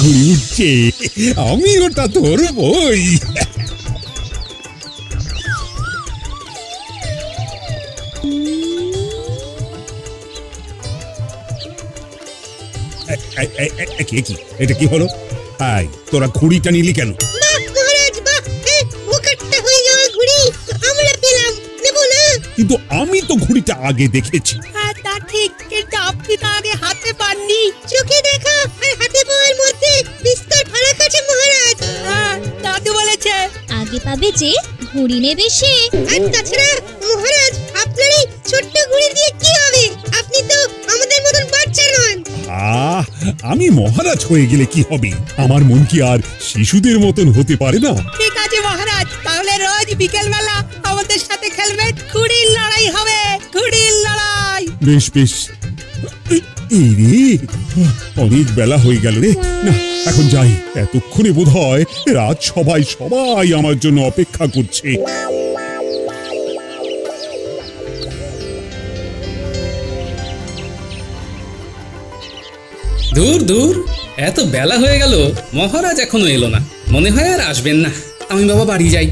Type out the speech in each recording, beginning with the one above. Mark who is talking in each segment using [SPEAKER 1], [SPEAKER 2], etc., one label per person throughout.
[SPEAKER 1] ঘুড়ি উঠছে, আমি ওটা ধরবই। এটা কি হলো? তোরা ঘুড়িটা নিলি কেন? কিন্তু আমি তো ঘুড়িটা আগে দেখেছি।
[SPEAKER 2] তা ঠিক, কিন্তু আপনি তো আগে হাতে পাননি। চোখে দেখা আর হাতে পাওয়ার মধ্যে বিস্তর ফারাক আছে মহারাজ। দাদু বলেছে
[SPEAKER 3] আগে পাবে যে ঘুড়ি নেবে সে।
[SPEAKER 2] আর তাছাড়া মহারাজ, আপনার এই ছোট্ট ঘুড়ি দিয়ে কি হবে? আপনি তো আমাদের মতন বাচ্চা নন।
[SPEAKER 1] আমি মহারাজ হয়ে গেলে কি হবে? আমার মন কি আর শিশুদের মতন হতে পারে না?
[SPEAKER 2] ঠিক আছে মহারাজ, তাহলে রোজ বিকেল বেলা আমাদের সাথে খেলবেন। ঘুড়ির লড়াই হবে, ঘুড়ির লড়াই।
[SPEAKER 1] বেশ বেশ। এই রে, অনেক বেলা হয়ে গেল রে। না, এখন যাই। এতক্ষণে বোধহয় রাজসভায় সবাই আমার জন্য অপেক্ষা করছে।
[SPEAKER 4] দূর দূর, এত বেলা হয়ে গেল, মহারাজ এখনো এলো না। মনে হয় আর আসবেন না। আমি বাবা বাড়ি যাই।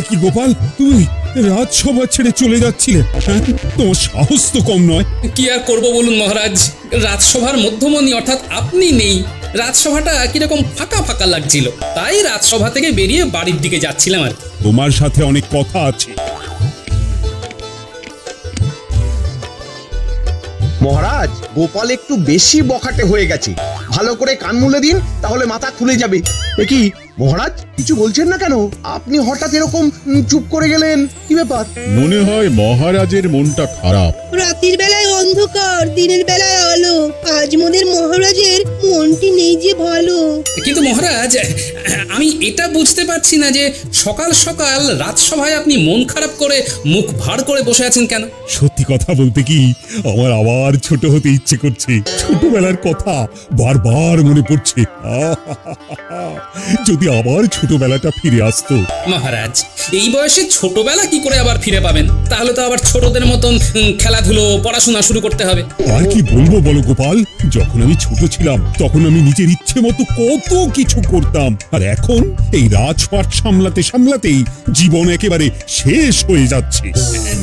[SPEAKER 1] কি গোপাল, তুমি রাজসভা ছেড়ে চলে যাচ্ছিলে? তোমার সাহস তো কম নয়।
[SPEAKER 4] কি আর করব বলুন মহারাজ, রাজসভার মধ্যমণি অর্থাৎ আপনি নেই। রাজসভাটা কিরকম ফাঁকা ফাঁকা লাগছিল, তাই রাজসভা থেকে বেরিয়ে বাড়ির দিকে যাচ্ছিলাম আর।
[SPEAKER 1] তোমার সাথে অনেক কথা আছে।
[SPEAKER 5] মহারাজ, গোপাল একটু বেশি বখাটে হয়ে গেছে। ভালো করে কান মুলে দিন, তাহলে মাথা খুলে যাবে। কি মহারাজ, কিছু বলছেন না কেন? আপনি হঠাৎ এরকম চুপ করে গেলেন, কি ব্যাপার?
[SPEAKER 6] মনে হয় মহারাজের মনটা খারাপ।
[SPEAKER 2] রাতের বেলায় অন্ধকার, দিনের বেলায় আলো। আজ মোদের মহারাজের মনটি নেই যে ভালো।
[SPEAKER 4] কিন্তু মহারাজ, আমি এটা বুঝতে পারছি না যে সকাল সকাল রাজসভায় আপনি মন খারাপ করে মুখ ভার করে বসে আছেন কেন?
[SPEAKER 1] সত্যি কথা বলতে কি, আমার আবার ছোট হতে ইচ্ছে করছে। ছোটবেলার কথা বারবার মনে পড়ছে। যদি আবার ছোটবেলাটা ফিরে আসতো।
[SPEAKER 4] মহারাজ, এই বয়সে ছোটবেলা কি করে আবার ফিরে পাবেন? তাহলে তো আবার ছোটদের মতন খেলাধুলো, পড়াশোনা শুরু করতে হবে।
[SPEAKER 1] আর কি বলবো বলো গোপাল, যখন আমি ছোট ছিলাম তখন আমি নিজের ইচ্ছে মতো কত কিছু করতাম। আর এখন এই রাজপাট সামলাতে সামলাতেই জীবন একেবারে শেষ হয়ে যাচ্ছে।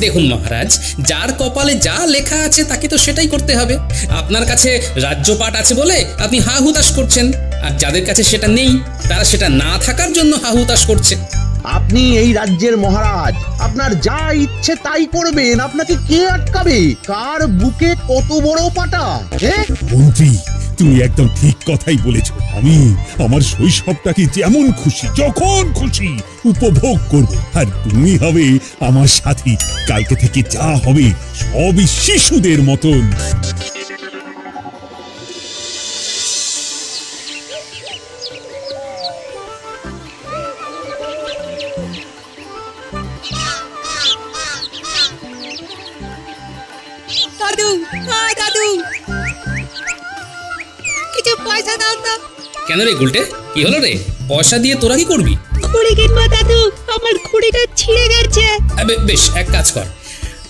[SPEAKER 4] দেখুন মহারাজ, যার কপালে যা লেখা আছে তাকে তো সেটাই করতে হবে। আপনার কাছে রাজ্যপাট আছে বলে আপনি হা হুতাশ করছেন, আর যাদের কাছে সেটা নেই তারা সেটা না থাকার জন্য হা হুতাশ করছে।
[SPEAKER 5] আপনি এই রাজ্যের মহারাজ, আপনার যা ইচ্ছে তাই করবেন। আপনাকে কে আটকাবে? কার বুকে কত বড় পাটা?
[SPEAKER 1] মন্ত্রী, তুমি একদম ঠিক কথাই বলেছ। আমি আমার শৈশবটাকে যেমন খুশি যখন খুশি উপভোগ করব, আর তুমি হবে আমার সাথী। কালকে থেকে যা হবে সবই শিশুদের মতন।
[SPEAKER 2] দাদু, দাদু, কিছু পয়সা দাও তো।
[SPEAKER 4] কেন রে গুলটে, কি হলো রে? পয়সা দিয়ে তোরা কি করবি?
[SPEAKER 2] ঘুড়ি কিনবো দাদু, আমার ঘুড়িটা ছিঁড়ে গেছে।
[SPEAKER 4] বেশ, এক কাজ কর,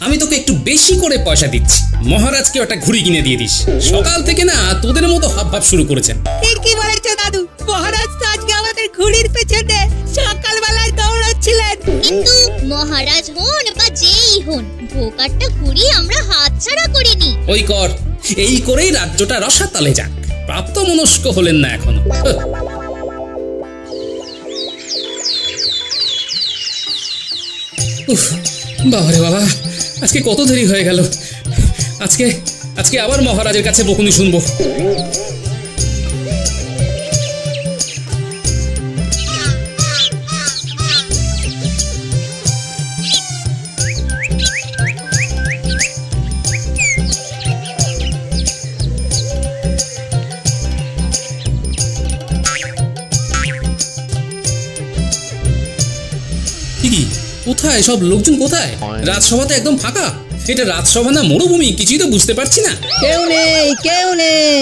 [SPEAKER 4] আমি তোকে একটু বেশি করে পয়সা দিচ্ছি। মহারাজকে একটা ঘুড়ি কিনে দিয়ে দিস। সকাল থেকে না তোদের মতো হাবভাব শুরু করেছেন।
[SPEAKER 2] ঠিকই বলেছ দাদু, মহারাজ তো আজকে আমাদের ঘুড়ির পেছনে সকালবেলায় দৌড়াচ্ছিলেন।
[SPEAKER 3] কিন্তু মহারাজ হন বা যেই হন, ভোকারটা ঘুড়ি আমরা হাতছাড়া করিনি।
[SPEAKER 4] ওই কর, এই করেই রাজ্যটা রসাতলে যাক। প্রাপ্ত মনস্ক হলেন না এখনো। বাবারে বাবা, আজকে কত দেরি হয়ে গেল। আজকে আবার মহারাজের কাছে বকুনি শুনবো। কোথায় সব লোকজন? কোথায়? রাজসভাতে একদম ফাঁকা। এটা রাজসভা না মরুভূমি, কিছুই তো বুঝতে পারছি না।
[SPEAKER 2] কেউ নেই, কেউ নেই।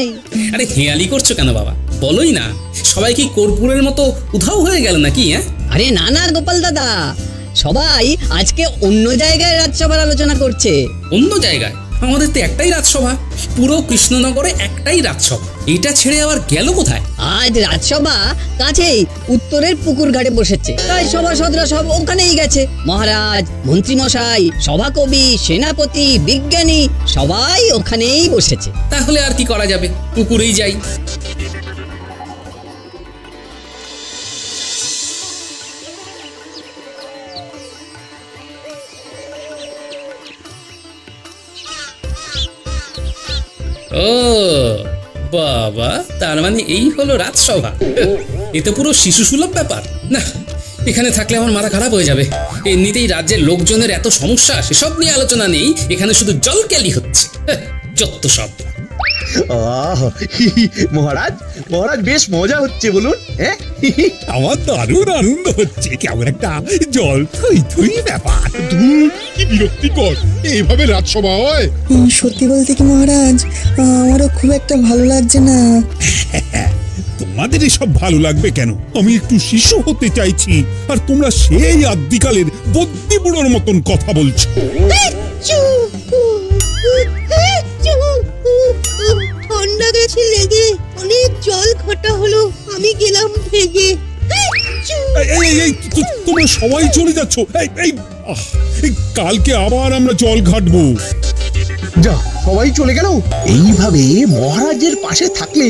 [SPEAKER 4] আরে হেয়ালি করছো কেন বাবা? বলোই না, সবাই কি কর্পূরের মতো উধাও হয়ে গেল নাকি?
[SPEAKER 7] আরে না না গোপাল দাদা, সবাই আজকে অন্য জায়গায় রাজসভার আলোচনা করছে।
[SPEAKER 4] অন্য জায়গায়? আমাদের তো একটাই রাজসভা, পুরো কৃষ্ণনগরে একটাই রাজসভা। এটা ছেড়ে আবার গেল কোথায়?
[SPEAKER 7] আজ রাজসভা কাছেই উত্তরের পুকুর ঘাটে বসেছে, তাই সভাসদরা সব ওখানেই গেছে। মহারাজ, মন্ত্রীমশাই, সভাকবি, সেনাপতি, বিজ্ঞানী সবাই ওখানেই বসেছে।
[SPEAKER 4] তাহলে আর কি করা যাবে, পুকুরেই যাই। ও বাবা, তার মানে এই হলো রাজসভা। এ তো পুরো শিশু সুলভ ব্যাপার। না, এখানে থাকলে আমার মাথা খারাপ হয়ে যাবে। এমনিতেই রাজ্যের লোকজনের এত সমস্যা, সেসব নিয়ে আলোচনা নেই। এখানে শুধু জলকেলি হচ্ছে, যত সব।
[SPEAKER 5] মহারাজ, মহারাজ বেশ মজা হচ্ছে বলুন। হ্যাঁ,
[SPEAKER 1] আমার দারুণ আনন্দ হচ্ছে, কেমন একটা জল থই থই ব্যাপার।
[SPEAKER 6] ধুর, কি বিরক্তিকর, এইভাবে রাজসভা হয়?
[SPEAKER 8] সত্যি বলতে কি মহারাজ, আমারও খুব একটা ভালো লাগছে না।
[SPEAKER 1] তোমাদের এসব ভালো লাগবে কেন? আমি একটু শিশু হতে চাইছি, আর তোমরা সেই আদ্যিকালের বদ্যি বুড়োর মতন কথা বলছো।
[SPEAKER 2] ঠান্ডা গেছে লেগে, অনেক জল ঘটা হলো, আমি গেলাম ভেগে।
[SPEAKER 1] তোমরা সবাই চলে যাচ্ছ। কালকে আবার আমরা জল ঘাটবো।
[SPEAKER 5] যা, সবাই চলে গেল। এইভাবে মহারাজের পাশে থাকলে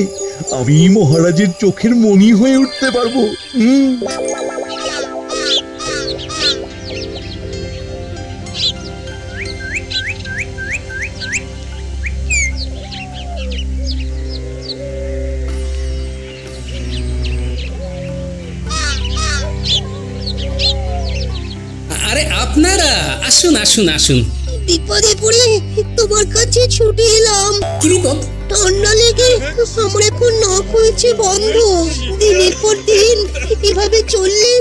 [SPEAKER 5] আমি মহারাজের চোখের মণি হয়ে উঠতে পারবো।
[SPEAKER 4] আরে আপনারা আসুন আসুন আসুন।
[SPEAKER 2] বিপদে পড়ে তোমার কাছে ছুটে এলাম।
[SPEAKER 4] কি বিপদ?
[SPEAKER 2] ঠান্ডা লেগে আমার এখন নাক হয়েছে বন্ধ। দিনের পর দিন এভাবে চললে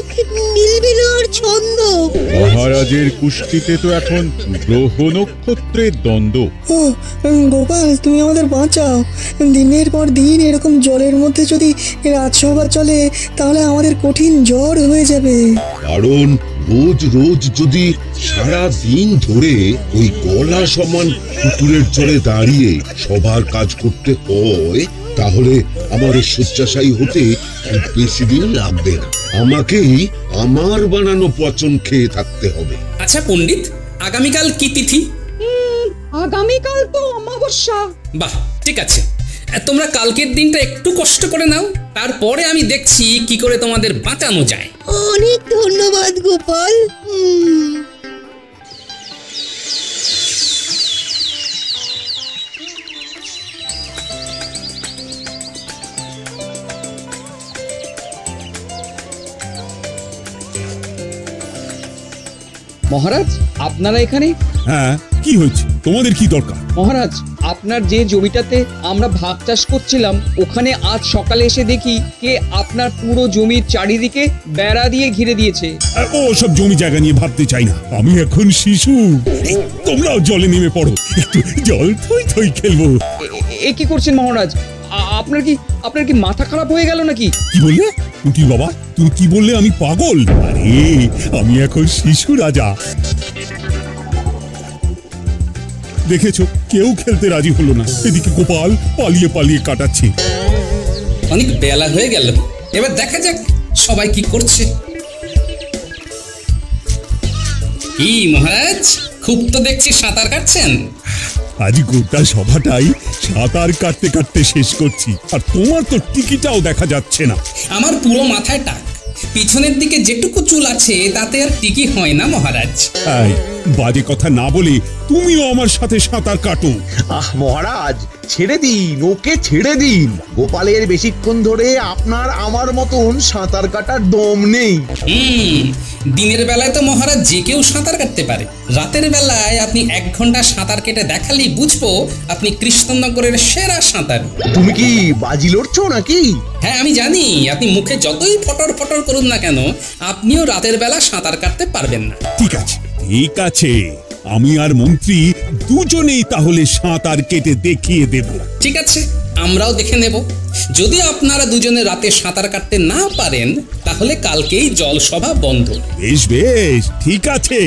[SPEAKER 2] মিলবে না আর ছন্দ।
[SPEAKER 6] মহারাজের কুষ্ঠিতে তো এখন গ্রহ নক্ষত্রের দ্বন্দ্ব।
[SPEAKER 8] ও গোপাল, তুমি আমাদের বাঁচাও। দিনের পর দিন এরকম জলের মধ্যে যদি রাজসভা চলে, তাহলে আমাদের কঠিন জ্বর হয়ে যাবে।
[SPEAKER 9] কারণ রোজ রোজ যদি সারা দিন ধরে ওই গলা সমান পুকুরের জলে দাঁড়িয়ে সবার কাজ করতে হয়, তাহলে আমাদের শয্যাশায়ী হতে খুব বেশি দিন লাগবে না। আমাকেই আমার বানানো পচন খেয়ে থাকতে হবে।
[SPEAKER 4] আচ্ছা পণ্ডিত, আগামীকাল কি তিথি?
[SPEAKER 10] আগামীকাল তো অমাবস্যা।
[SPEAKER 4] বাহ, ঠিক আছে। তোমরা কালকের দিনটা একটু কষ্ট করে নাও, তারপরে আমি দেখছি কি করে তোমাদের বাঁচানো যায়।
[SPEAKER 2] অনেক ধন্যবাদ গোপাল।
[SPEAKER 10] মহারাজ, আপনারা এখানে?
[SPEAKER 1] হ্যাঁ, কি হয়েছে? তোমাদের কি দরকার?
[SPEAKER 10] মহারাজ, আপনার যে জমিটাতে আমরা ভাগ চাষ করছিলাম, ওখানে আজ সকালে এসে দেখি কে আপনার পুরো জমির চারিদিকে বেড়া দিয়ে ঘিরে দিয়েছে।
[SPEAKER 1] ও সব জমি জায়গা নিয়ে ভাবতে চাই না, আমি এখন শিশু। তোমরাও জলে নেমে পড়ো, একটু জল থই থই খেলবো।
[SPEAKER 10] এ কি করছেন মহারাজ? আপনার কি মাথা খারাপ হয়ে গেল নাকি?
[SPEAKER 1] কি বললে কুটি বাবা? তুমি কি বললে? আমি পাগল? আরে আমি এখন শিশু রাজা। দেখেছো, কেউ খেলতে রাজি হলো না। এদিকে গোপাল পালিয়ে পালিয়ে কাটাচ্ছে।
[SPEAKER 4] অনেক বেলা হয়ে গেল, এবার দেখা যাক সবাই কি করছে। কি মহারাজ, খুব তো দেখছি সাঁতার কাটছেন।
[SPEAKER 1] আজ গোটা সভাটাই সাঁতার কাটতে কাটতে শেষ করছি, আর তোমার তো টিকিটাও দেখা যাচ্ছে না।
[SPEAKER 4] আমার পুরো মাথায় টাক, পিছনের দিকে যেটুকু চুল আছে তাতে আর টিকি হয় না মহারাজ।
[SPEAKER 1] এই বাজে কথা না বলে তুমিও আমার সাথে সাঁতার কাটো।
[SPEAKER 5] মহারাজ, ছেড়ে দিন, ওকে ছেড়ে দিন। গোপালের বেশিক্ষণ ধরে আপনার আমার মতন সাঁতার কাটার দম নেই।
[SPEAKER 4] দিনের বেলায় তো মহারাজ যে কেউ সাঁতার কাটতে পারে, রাতের বেলায় আপনি 1 ঘন্টা সাঁতার কেটে দেখালেই বুঝবো আপনি কৃষ্ণনগরের সেরা সাঁতার।
[SPEAKER 5] তুমি কি বাজি লড়ছো নাকি?
[SPEAKER 4] হ্যাঁ, আমি জানি আপনি মুখে যতই ফটর ফটর করুন না কেন, আপনিও রাতের বেলা সাঁতার কাটতে পারবেন না।
[SPEAKER 1] ঠিক আছে, ঠিক আছে, আমি আর মন্ত্রী দুজনেই তাহলে সাঁতার কেটে দেখিয়ে দেব।
[SPEAKER 4] ঠিক আছে, আমরাও দেখে নেব। যদি আপনারা দুজনে রাতে সাঁতার কাটতে না পারেন তাহলে কালকেই জলসভা বন্ধ।
[SPEAKER 1] বেশ বেশ, ঠিক আছে।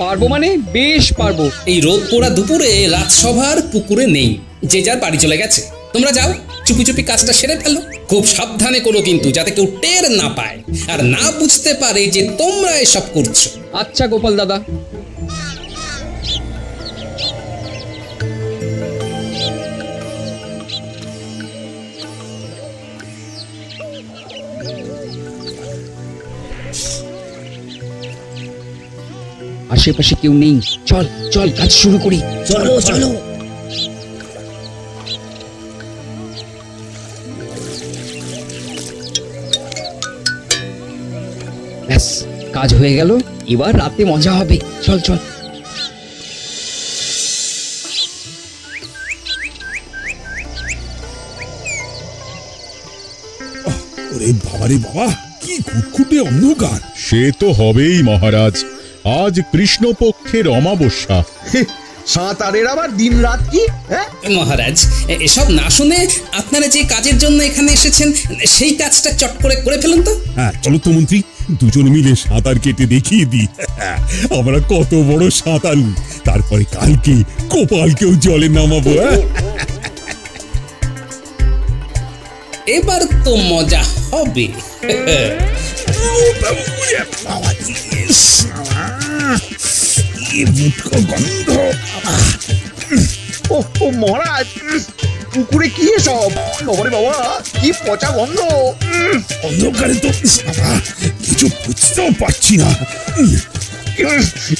[SPEAKER 10] পারবো মানে বেশ পারবো।
[SPEAKER 4] এই রোদ পোড়া দুপুরে রাজসভার পুকুরে নেই, যে যার বাড়ি চলে গেছে। তোমরা যাও, চুপি চুপি কাজটা সেরে ফেলো। খুব সাবধানে করো কিন্তু, যাতে কেউ টের না পায় আর না বুঝতে পারে যে তোমরা এসব করছো।
[SPEAKER 10] আচ্ছা গোপাল দাদা। আশেপাশে কেউ নেই, চল চল কাজ শুরু করি।
[SPEAKER 7] চলো চলো।
[SPEAKER 10] ব্যাস, কাজ হয়ে গেল। এবার রাতে মজা হবে। চল চল।
[SPEAKER 1] ওরে বাবারে বাবা, কি ঘুটঘুটে অন্ধকার।
[SPEAKER 6] সে তো হবেই মহারাজ, আজ কৃষ্ণপক্ষের অমাবস্যা।
[SPEAKER 5] সাঁতারের আবার দিন রাত কি? হ্যাঁ
[SPEAKER 4] মহারাজ, এসব না শুনে আপনারা যে কাজের জন্য এখানে এসেছেন সেই কাজটা চট করে করে ফেলুন তো।
[SPEAKER 1] হ্যাঁ চলো তো মন্ত্রী, দুজন মিলে সাঁতার কেটে দেখিয়ে দিই আমরা কত বড় সাঁতারু। তারপরে কালকে গোপালকেও জলে নামাবো।
[SPEAKER 4] এবার তো মজা হবে।
[SPEAKER 5] ও মহারাজ, পুকুরে কি এসব? বাবারে বাবা, কি পচা গন্ধ।
[SPEAKER 1] অন্ধকারে তো কিছু বুঝতেও পারছি না।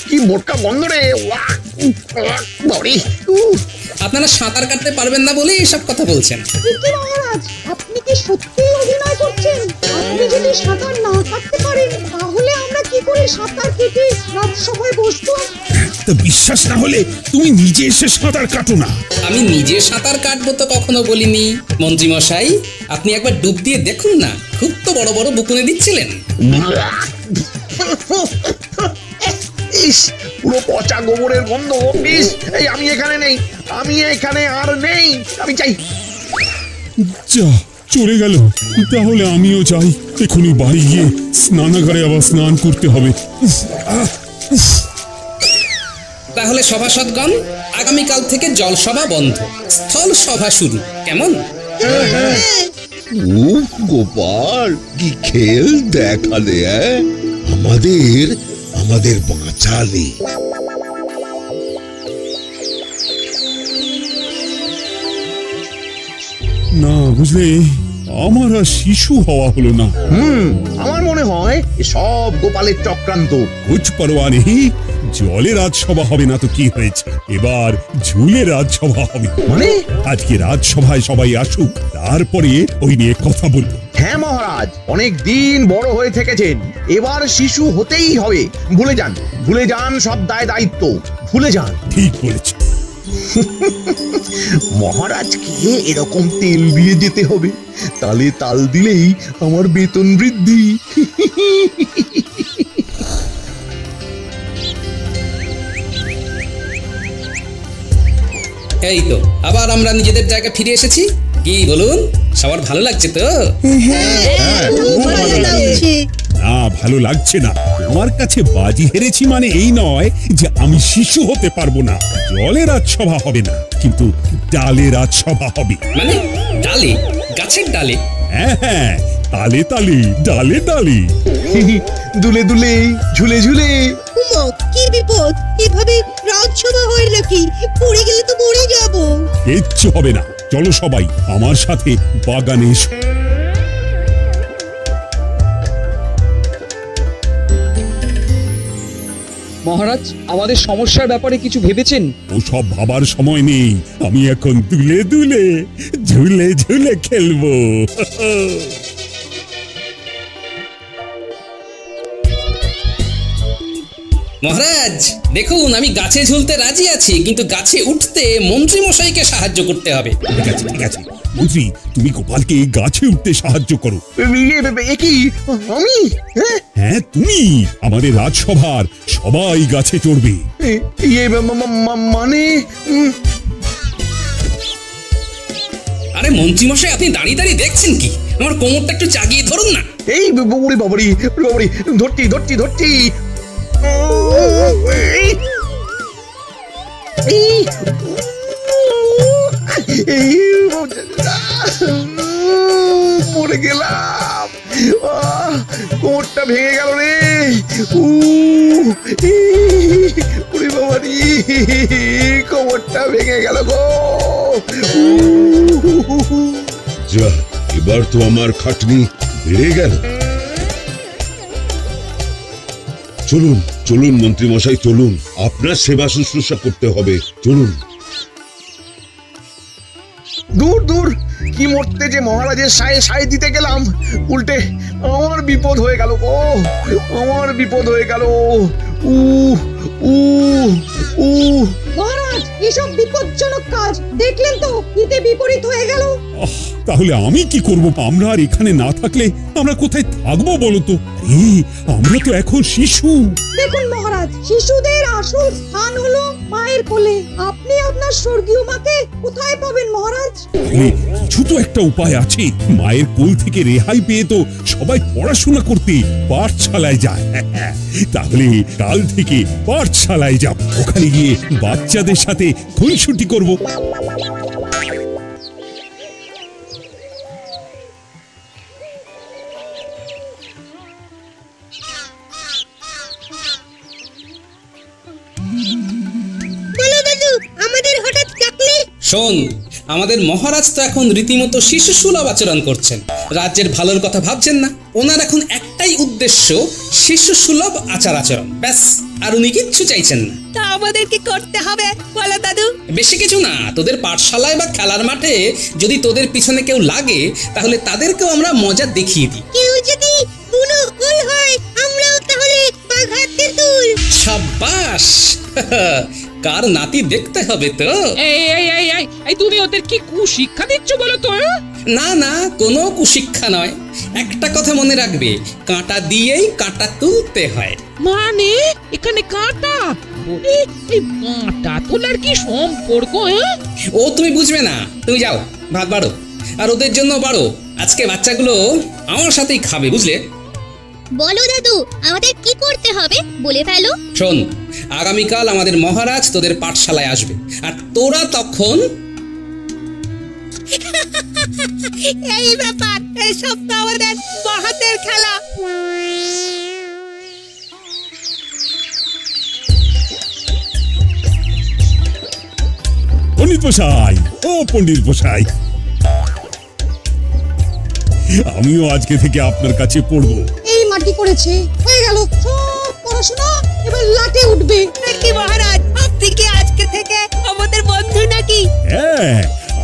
[SPEAKER 5] কি মোটকা গন্ধ রে। বাবারে,
[SPEAKER 4] আপনারা সাঁতার কাটতে পারবেন না বলে এসব কথা বলছেন।
[SPEAKER 2] মহারাজ, আপনি কি সত্যিই অভিনয় করছেন? আপনি যদি সাঁতার না কাটতে পারেন তাহলে আমরা কি করে সাঁতার কেটে রাজসভায় বসবো?
[SPEAKER 1] তা বিশ্বাস না হলে তুমি নিজে এসে সাঁতার কাটো না।
[SPEAKER 4] আমি নিজে সাঁতার কাটবো তো কখনো বলিনি। মন্ত্রী মশাই, আপনি একবার ডুব দিয়ে দেখুন না, খুব তো বড় বড় বুকুনে দিচ্ছিলেন।
[SPEAKER 5] ইস, পুরো পচা গোবরের গন্ধ। ইস, এই আমি এখানে নেই, আমি এখানে আর নেই, আমি চাই।
[SPEAKER 1] যা চলে গেল, তাহলে আমিও চাই। এখনই বাড়ি গিয়ে স্নানাগারে আবার স্নান করতে হবে।
[SPEAKER 4] তাহলে সভাসদগণ, আগামীকাল থেকে জলসভা বন্ধ, স্থল সভা শুরু, কেমন?
[SPEAKER 9] উফ গোপাল, কি খেল দেখালে! আমাদের আমাদের বাঁচালে।
[SPEAKER 1] না বুঝলে, আমার আর শিশু হওয়া হলো না।
[SPEAKER 5] আমার মনে হয় সব গোপালের চক্রান্ত।
[SPEAKER 1] কুছ পরোয়া নেই, জলে রাজসভা হবে না তো কি হয়েছে, এবার ঝুলে রাজসভা হবে।
[SPEAKER 5] মানে?
[SPEAKER 1] আজকে রাজসভায় সবাই আসুক, তারপরে ওই নিয়ে কথা বলবো।
[SPEAKER 5] হ্যাঁ মহারাজ, অনেক দিন বড় হয়ে থেকেছেন, এবার শিশু হতেই হবে। ভুলে যান, ভুলে যান সব দায় দায়িত্ব, ভুলে যান।
[SPEAKER 1] ঠিক বলেছ।
[SPEAKER 5] মহারাজকে এরকম তেল দিয়ে যেতে হবে, তালে তাল দিলেই আমার বেতন বৃদ্ধি।
[SPEAKER 4] এই তো আবার আমরা নিজেদের জায়গায় ফিরে এসেছি। কি বলুন, সবার ভালো লাগছে তো?
[SPEAKER 1] না, ভালো লাগছে না। তোমার কাছে বাজি হেরেছি মানে এই নয় যে আমি শিশু হতে পারবো না। জলে রাজসভা হবে না, কিন্তু ডালে রাজসভা হবে।
[SPEAKER 4] মানে ডালে? গাছের ডালে?
[SPEAKER 1] হ্যাঁ হ্যাঁ, তালে তালে, ডালে ডালে,
[SPEAKER 5] দুলে দুলে, ঝুলে ঝুলে।
[SPEAKER 2] উমা, কি বিপদ! এভাবে রাজসভা হয় নাকি? পড়ে গেলে তো মরে যাব।
[SPEAKER 1] কিচ্ছু হবে না। চলো সবাই আমার সাথে বাগানে এসো।
[SPEAKER 10] মহারাজ, আমাদের সমস্যার ব্যাপারে কিছু ভেবেছেন?
[SPEAKER 1] ওসব ভাবার সময় নেই, আমি এখন দুলে দুলে, ঝুলে ঝুলে খেলবো।
[SPEAKER 4] মহারাজ দেখুন, আমি গাছে ঝুলতে রাজি আছি, কিন্তু গাছে উঠতে মন্ত্রী মশাইকে সাহায্য করতে হবে।
[SPEAKER 1] ঠিক আছে ঠিক আছে, মন্ত্রী, তুমি গোপালকে গাছে উঠতে সাহায্য করো।
[SPEAKER 5] এ কি আমি? হ্যাঁ
[SPEAKER 1] হ্যাঁ তুমি। আমাদের রাজসভার সবাই গাছে চড়বে।
[SPEAKER 5] ইয়ে মানে
[SPEAKER 4] আরে মন্ত্রী মশাই, আপনি দাঁড়িয়ে দাঁড়িয়ে দেখছেন কি? আমার কোমরটা একটু চাগিয়ে ধরুন না।
[SPEAKER 5] এই বাবুরি বাবুরি বাবুরি, ধরছি ধরছি ধরছি। মরে গেলাম, কোমরটা ভেঙে গেল রে। ওরে বাবারি, কোমরটা ভেঙে গেল গো।
[SPEAKER 9] যা, এবার তো আমার খাটনি বেড়ে গেল। চলুন চলুন মন্ত্রী মশাই, চলুন, আপনার সেবা শুশ্রূষা করতে হবে, চলুন।
[SPEAKER 5] দূর দূর, কি মরতে যে মহারাজের সায় দিতে গেলাম, উল্টে আমার বিপদ হয়ে গেল গো, আমার বিপদ হয়ে গেল।
[SPEAKER 2] মহারাজ, এসব বিপজ্জনক কাজ দেখলেন তো, হিতে বিপরীত হয়ে গেল।
[SPEAKER 1] তাহলে আমি কি করব? আমরা আর এখানে না থাকলে আমরা কোথায় থাকবো বলো তো? আমরা তো এখন শিশু।
[SPEAKER 2] দেখুন মহারাজ, শিশুদের আসল স্থান হলো মায়ের কোলে। আপনি আপনার স্বর্গীয় মাকে কোথায় পাবেন মহারাজ?
[SPEAKER 1] কিছু তো একটা উপায় আছে। মায়ের কোল থেকে রেহাই পেয়ে তো সবাই পড়াশোনা করতে পাঠশালায় যায়। তাহলে কাল থেকে পাঠশালায় যাব, ওখানে গিয়ে বাচ্চাদের সাথে খুনসুটি করব।
[SPEAKER 4] শোন, আমাদের মহারাজ তো এখন রীতিমতো শিশু সুলভ আচরণ করছেন, রাজ্যের ভালোর কথা ভাবছেন না। ওনার এখন একটাই উদ্দেশ্য, শিশু সুলভ আচার আচরণ, ব্যাস, আর উনি কিচ্ছু চাইছেন না।
[SPEAKER 7] তা আমাদের কি করতে হবে বলো দাদু?
[SPEAKER 4] বেশি কিছু না, তোদের পাঠশালায় বা খেলার মাঠে যদি তোদের পিছনে কেউ লাগে, তাহলে তাদেরকেও আমরা মজা দেখিয়ে দিই।
[SPEAKER 3] কেউ যদি বুনো উল হয়, আমরাও তাহলে বাঘা তেঁতুল।
[SPEAKER 4] সাবাস, কার নাতি দেখতে হবে তো।
[SPEAKER 10] এই তুমি ওদের কি কুশিক্ষা দিচ্ছ বলো তো?
[SPEAKER 4] না না, কোনো কুশিক্ষা নয়। একটা কথা মনে রাখবে, কাঁটা দিয়েই কাঁটা তুলতে হয়।
[SPEAKER 10] মানে এখানে কাঁটা? এই কাঁটা তোলার কি সম্পর্ক?
[SPEAKER 4] ও তুমি বুঝবে না, তুমি যাও, ভাত বাড়ো, আর ওদের জন্য বাড়ো। আজকে বাচ্চাগুলো আমার সাথেই খাবে, বুঝলে?
[SPEAKER 3] বলো দাদু, আমাদের কি করতে হবে বলে ফেলো।
[SPEAKER 4] শোন, আগামীকাল আমাদের মহারাজ তোদের পাঠশালায় আসবে, আর তোরা তখন
[SPEAKER 7] এই ব্যাপার, এই সব তো আমাদের বাহাতের খেলা।
[SPEAKER 1] পণ্ডিত মশাই, ও পণ্ডিত মশাই, আমিও আজকে থেকে আপনার কাছে পড়বো।
[SPEAKER 2] এই মাটি করেছে, হয়ে গেল সব পড়াশোনা, এবার লাটে উঠবে
[SPEAKER 7] নাকি মহারাজ? আপনি কি আজকে থেকে আমাদের বন্ধু নাকি?
[SPEAKER 1] হ্যাঁ,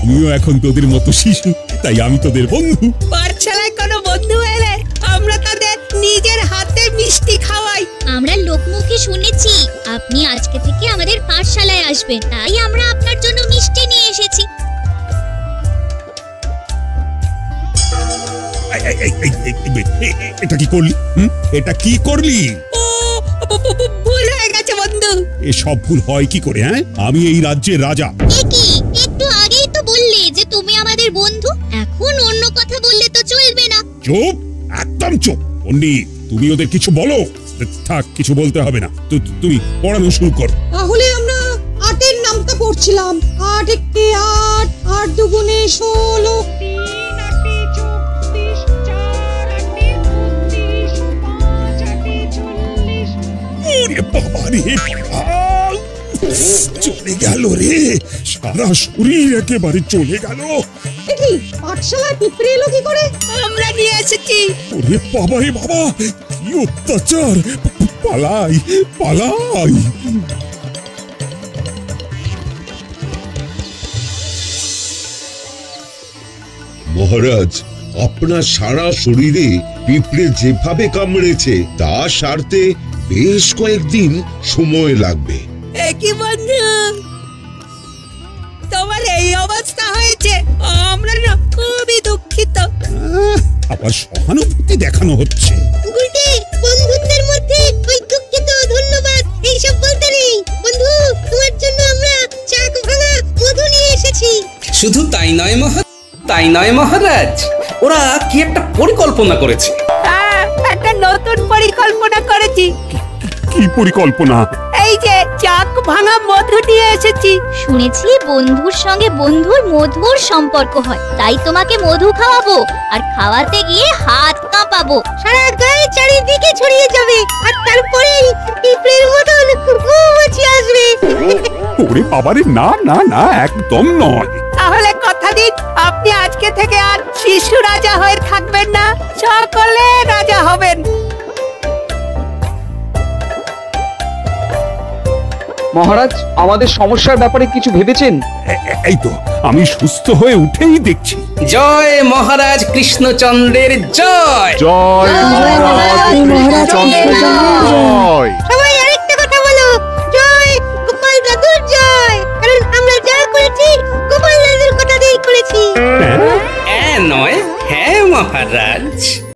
[SPEAKER 1] আমিও এখন তোদের মতো শিশু, তাই আমি তোদের বন্ধু।
[SPEAKER 7] পাঠশালায় কোনো বন্ধু এলে আমরা তাদের নিজের হাতে মিষ্টি খাওয়াই।
[SPEAKER 3] আমরা লোকমুখে শুনেছি আপনি আজকে থেকে আমাদের পাঠশালায় আসবেন, তাই আমরা আপনার জন্য মিষ্টি নিয়ে এসেছি।
[SPEAKER 1] এটা কি করলি? এটা কি করলি?
[SPEAKER 7] ভুল হয়ে গেছে বন্ধু।
[SPEAKER 1] এসব ভুল হয় কি করে? হ্যাঁ, আমি এই রাজ্যের রাজা।
[SPEAKER 3] কি একটু আগেই তো বললে যে তুমি আমাদের বন্ধু, এখন অন্য কথা বললে তো চলবে না।
[SPEAKER 1] চুপ, একদম চুপ। পণ্ডিত, তুমি ওদের কিছু বলো। থাক, কিছু বলতে হবে না, তুমি পড়ানো শুরু করো।
[SPEAKER 2] তাহলে আমরা আটের নামটা পড়ছিলাম। 8 একে 8, 8 দুগুণে 16, 3 8 34, 4 8 32, 5 8 40।
[SPEAKER 1] ওরে বাবা রে, চলে গেল রে, সারা শরীর একেবারে চলে গেল।
[SPEAKER 2] কি পাঠশালায় পিঁপড়ে এলো কি করে?
[SPEAKER 7] আমরা নিয়ে এসেছি।
[SPEAKER 1] ওরে বাবা রে বাবা, কি অত্যাচার! পালাই পালাই।
[SPEAKER 9] মহারাজ, আপনার সারা শরীরে পিঁপড়ে যেভাবে কামড়েছে তা সারতে বেশ কয়েকদিন সময় লাগবে।
[SPEAKER 7] একই বন্ধু,
[SPEAKER 11] তোমার এই অবস্থা হয়েছে আমরা না খুবই দুঃখিত।
[SPEAKER 1] আবার সহানুভূতি দেখানো হচ্ছে।
[SPEAKER 3] গুলটে, বন্ধুত্বের মধ্যে ওই দুঃখিত ধন্যবাদ এইসব বলতে নেই। বন্ধু, তোমার জন্য আমরা চাক ভাঙা মধু নিয়ে এসেছি।
[SPEAKER 4] শুধু তাই নয় মহারাজ, ওরা কি একটা পরিকল্পনা করেছে।
[SPEAKER 11] হ্যাঁ, একটা নতুন পরিকল্পনা করেছি।
[SPEAKER 1] কি পরিকল্পনা?
[SPEAKER 11] এই যে চাক ভাঙা মধু নিয়ে এসেছি।
[SPEAKER 3] শুনেছি বন্ধুর সঙ্গে বন্ধুর মধুর সম্পর্ক হয়, তাই তোমাকে মধু খাওয়াবো, আর খাওয়াতে গিয়ে হাত কাঁপাবো, সারা গায়ে চারিদিকে ছড়িয়ে যাবে, আর তারপরেই পিঁপড়ের মতন মৌমাছি আসবে।
[SPEAKER 1] ওরে বাবারে, না না না, একদম নয়।
[SPEAKER 11] তাহলে কথা দিন, আপনি আজকে থেকে আর শিশু রাজা হয়ে থাকবেন না, সকলে রাজা হবেন।
[SPEAKER 10] মহারাজ, আমাদের সমস্যার ব্যাপারে কিছু ভেবেছেন?
[SPEAKER 1] এই তো আমি সুস্থ হয়ে উঠেই দেখছি।
[SPEAKER 4] জয় মহারাজ কৃষ্ণচন্দ্রের জয়।
[SPEAKER 6] জয় মহারাজ জয়।
[SPEAKER 3] সবাই আরেকটা কথা বলো, জয় গোপাল দাদুর জয়, কারণ আমরা যা করেছি গোপাল দাদুর কথা দিয়েই করেছি।
[SPEAKER 4] নয়, হ্যাঁ মহারাজ।